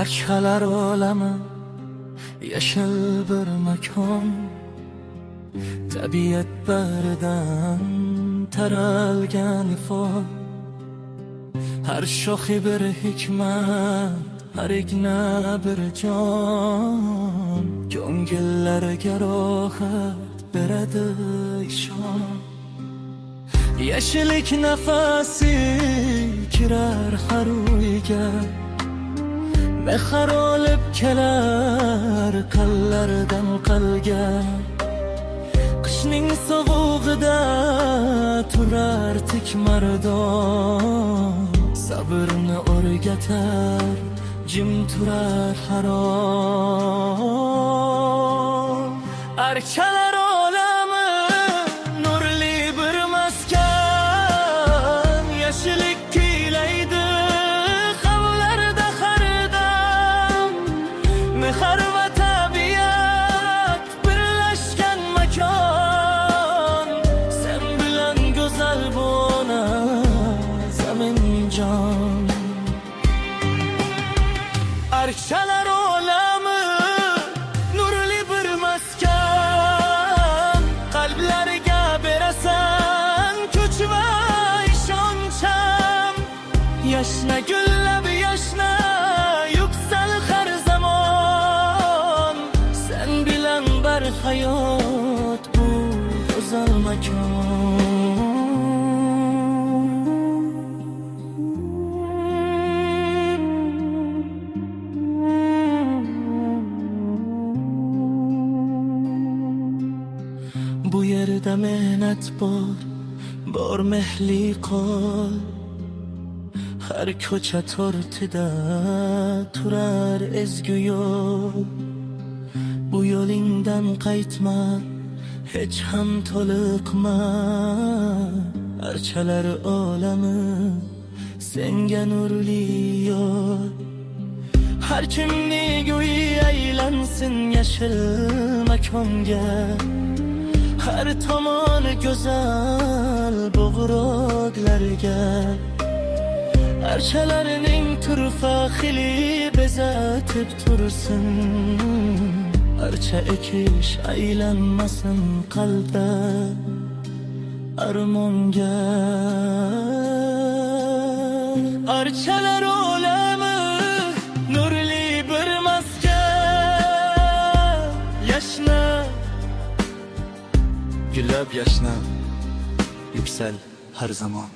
Archalar olami, yashil bir makon, tabiat baridan taralgan ifon. Har shoxi bir hikmat, har igna bir jon, ko'ngillarga rohat beradi ishon. Yashilik nafasi kirar har uyga, mehr olib kelar qallardan qalga. Qishning sovug'ida turar tik mardon, sabrni o'rgatar jim turar harom. Archalar olami, nurli bir maskan, yashilik kuylaydi havlarda hardam. Mehr va tabiat birlashgan makon, sen bilan go'zal bu ona zamin jon. Archalar olami, nurli bir maskan, qalblarga berasan kuch va ishoncham. Yashna gullab yashna, yuksal har zamon, sen bilan bar hayot bu go'zal makon. Bu yerda mehnat bor mehli qol, har ko'cha tortida turar ezgu yo'l. Bu yo'lingdan qaytma, hech ham toliqma. Archalar olami, senga nurli yo'l. Har kimning uyi aylansin yashil makonga, har tomoni go'zal bug'roqlarga. Archalarning turfa xili bezatib tursin, archa ekish aylanmasin qalbda armonga. Archalar olami, nurli bir maskan, yashna gullab yashna, yuksal har zamon.